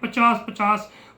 50-50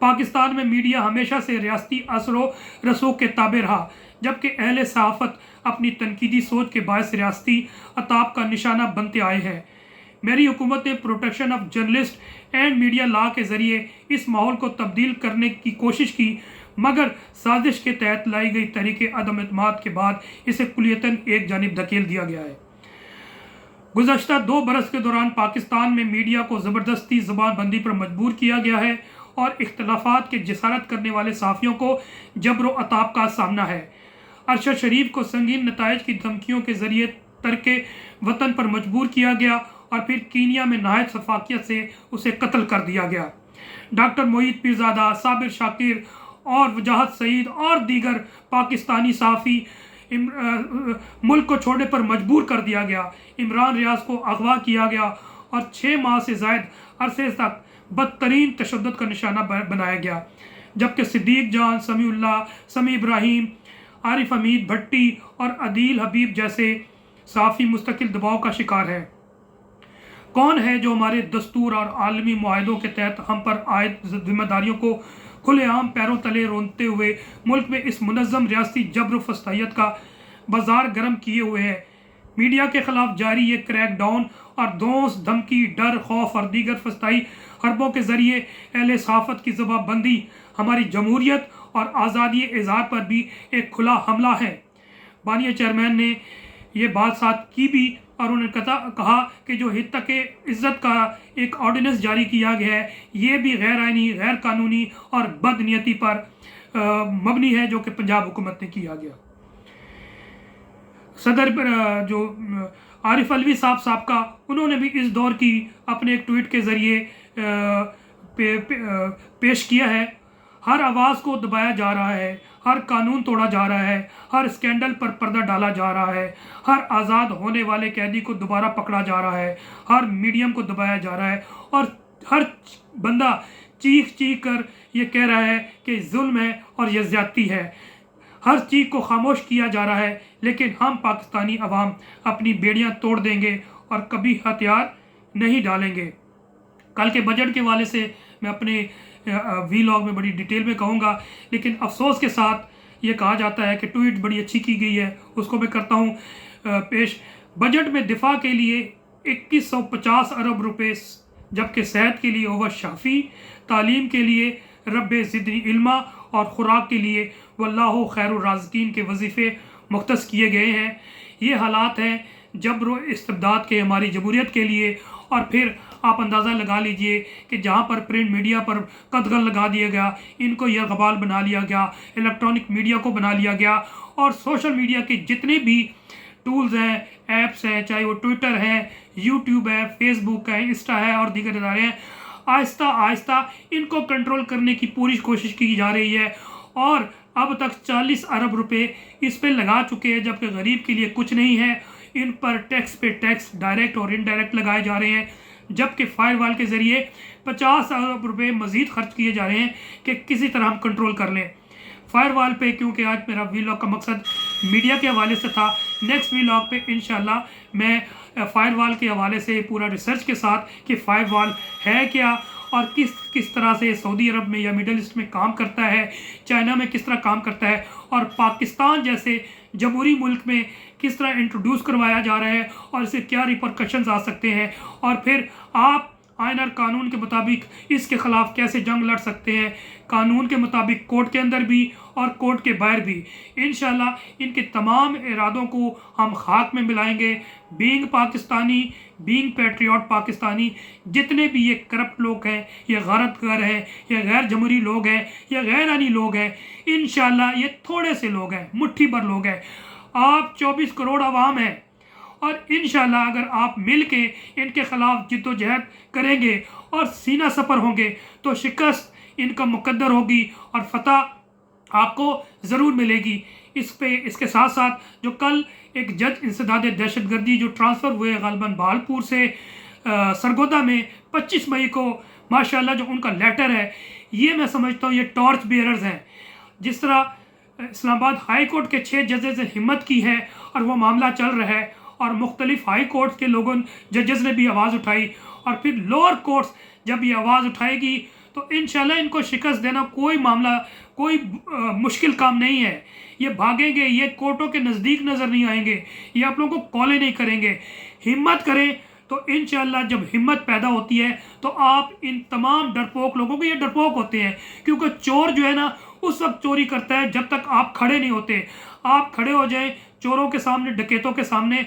پاکستان میں میڈیا ہمیشہ سے ریاستی اثر و رسوخ کے تابع رہا، جبکہ اہل صحافت اپنی تنقیدی سوچ کے باعث ریاستی عطاب کا نشانہ بنتے آئے ہیں۔ میری حکومت نے protection of journalist and media law کے ذریعے اس ماحول کو تبدیل کرنے کی کوشش کی، مگر سازش کے تحت لائی گئی تحریک عدم اعتماد کے بعد اسے کلیتاً ایک جانب دھکیل دیا گیا ہے۔ گزشتہ 2 برس کے دوران پاکستان میں میڈیا کو زبردستی زبان بندی پر مجبور کیا گیا ہے اور اختلافات کے جسارت کرنے والے صحافیوں کو جبر و عطاب کا سامنا ہے۔ ارشد شریف کو سنگین نتائج کی دھمکیوں کے ذریعے ترک وطن پر مجبور کیا گیا اور پھر کینیا میں نہایت شفافیت سے اسے قتل کر دیا گیا۔ ڈاکٹر معید پیرزادہ، صابر شاکر اور وجاہت سعید اور دیگر پاکستانی صحافی ملک کو چھوڑنے پر مجبور کر دیا گیا۔ عمران ریاض کو اغوا کیا گیا اور 6 ماہ سے زائد عرصے تک بدترین تشدد کا نشانہ بنایا گیا، جبکہ صدیق جان، سمیع اللہ، سمیع ابراہیم، عارف حمید بھٹی اور عدیل حبیب جیسے صحافی مستقل دباؤ کا شکار ہیں۔ کون ہے جو ہمارے دستور اور عالمی معاہدوں کے تحت ہم پر عائد ذمہ داریوں کو کھلے عام پیروں تلے رونتے ہوئے ملک میں اس منظم ریاستی جبر و فسطائیت کا بازار گرم کیے ہوئے ہے؟ میڈیا کے خلاف جاری یہ کریک ڈاؤن اور دھونس، دھمکی، ڈر، خوف اور دیگر فسطائی حربوں کے ذریعے اہل صحافت کی زبان بندی ہماری جمہوریت اور آزادی اظہار پر بھی ایک کھلا حملہ ہے۔ بانیہ چیئرمین نے یہ بات ساتھ کی بھی اور انہوں نے کہا کہ جو حق عزت کا ایک آرڈیننس جاری کیا گیا ہے یہ بھی غیر آئینی، غیر قانونی اور بد نیتی پر مبنی ہے، جو کہ پنجاب حکومت نے کیا گیا۔ صدر جو عارف علوی صاحب سابقہ، انہوں نے بھی اس دور کی اپنے ایک ٹویٹ کے ذریعے پیش کیا ہے۔ ہر آواز کو دبایا جا رہا ہے، ہر قانون توڑا جا رہا ہے، ہر اسکینڈل پر پردہ ڈالا جا رہا ہے، ہر آزاد ہونے والے قیدی کو دوبارہ پکڑا جا رہا ہے، ہر میڈیم کو دبایا جا رہا ہے اور ہر بندہ چیخ چیخ کر یہ کہہ رہا ہے کہ ظلم ہے اور یہ زیادتی ہے۔ ہر چیز کو خاموش کیا جا رہا ہے، لیکن ہم پاکستانی عوام اپنی بیڑیاں توڑ دیں گے اور کبھی ہتھیار نہیں ڈالیں گے۔ کل کے بجٹ کے حوالے سے میں اپنے وی لاگ میں بڑی ڈیٹیل میں کہوں گا، لیکن افسوس کے ساتھ یہ کہا جاتا ہے کہ ٹویٹ بڑی اچھی کی گئی ہے، اس کو میں کرتا ہوں پیش۔ بجٹ میں دفاع کے لیے 2150 ارب روپے، جبکہ صحت کے لیے اوور شافی، تعلیم کے لیے رب زدنی علما اور خوراک کے لیے واللہ خیر الرازقین کے وظیفے مختص کیے گئے ہیں۔ یہ حالات ہیں جبر و استبداد کے ہماری جمہوریت کے لیے، اور پھر آپ اندازہ لگا لیجئے کہ جہاں پر پرنٹ میڈیا پر قدغن لگا دیا گیا، ان کو یرغمال بنا لیا گیا، الیکٹرانک میڈیا کو بنا لیا گیا، اور سوشل میڈیا کے جتنے بھی ٹولز ہیں، ایپس ہیں، چاہے وہ ٹویٹر ہے، یوٹیوب ہے، فیس بک ہے، انسٹا ہے اور دیگر ادارے ہیں، آہستہ آہستہ ان کو کنٹرول کرنے کی پوری کوشش کی جا رہی ہے، اور اب تک 40 ارب روپے اس پہ لگا چکے ہیں، جبکہ غریب کے لیے کچھ نہیں ہے۔ ان پر ٹیکس پہ ٹیکس ڈائریکٹ اور انڈائریکٹ لگائے جا رہے ہیں، جبکہ فائر وال کے ذریعے 50 ارب روپے مزید خرچ کیے جا رہے ہیں کہ کسی طرح ہم کنٹرول کر لیں فائر وال پہ۔ کیونکہ آج میرا وی لاگ کا مقصد میڈیا کے حوالے سے تھا، نیکسٹ وی لاگ پہ انشاءاللہ میں فائر وال کے حوالے سے پورا ریسرچ کے ساتھ کہ فائر وال ہے کیا اور کس طرح سے سعودی عرب میں یا مڈل ایسٹ میں کام کرتا ہے، چائنا میں کس طرح کام کرتا ہے، اور پاکستان جیسے جمہوری ملک میں کس طرح انٹروڈیوس کروایا جا رہا ہے اور اسے کیا ریپرکشنز آ سکتے ہیں، اور پھر آپ آئین اور قانون کے مطابق اس کے خلاف کیسے جنگ لڑ سکتے ہیں، قانون کے مطابق کورٹ کے اندر بھی اور کورٹ کے باہر بھی۔ انشاءاللہ ان کے تمام ارادوں کو ہم خاک میں ملائیں گے۔ Being Pakistani, being Patriot Pakistani, جتنے بھی یہ کرپٹ لوگ ہیں، یہ غارت گر ہیں، یہ غیر جمہوری لوگ ہیں، یہ غیر آئینی لوگ ہیں، انشاءاللہ یہ تھوڑے سے لوگ ہیں، مٹھی بھر لوگ ہیں۔ آپ 24 کروڑ عوام ہیں، اور انشاءاللہ اگر آپ مل کے ان کے خلاف جد و جہد کریں گے اور سینہ سپر ہوں گے تو شکست ان کا مقدر ہوگی اور فتح آپ کو ضرور ملے گی۔ اس کے ساتھ ساتھ جو کل ایک جج انسداد دہشت گردی جو ٹرانسفر ہوئے غالباً بہالپور سے سرگودا میں 25 مئی کو، ماشاءاللہ جو ان کا لیٹر ہے، یہ میں سمجھتا ہوں یہ ٹارچ بیئررز ہیں۔ جس طرح اسلام آباد ہائی کورٹ کے 6 ججز نے ہمت کی ہے اور وہ معاملہ چل رہا ہے، اور مختلف ہائی کورٹ کے لوگوں ججز نے بھی آواز اٹھائی، اور پھر لوور کورٹس جب یہ آواز اٹھائے گی تو انشاءاللہ ان کو شکست دینا کوئی معاملہ، کوئی مشکل کام نہیں ہے۔ یہ بھاگیں گے، یہ کوٹوں کے نزدیک نظر نہیں آئیں گے، یہ آپ لوگوں کو کالے نہیں کریں گے۔ ہمت کریں تو انشاءاللہ جب ہمت پیدا ہوتی ہے تو آپ ان تمام ڈرپوک لوگوں کو، یہ ڈرپوک ہوتے ہیں کیونکہ چور جو ہے نا اس وقت چوری کرتا ہے جب تک آپ کھڑے نہیں ہوتے۔ آپ کھڑے ہو جائیں چوروں کے سامنے، ڈکیتوں کے سامنے،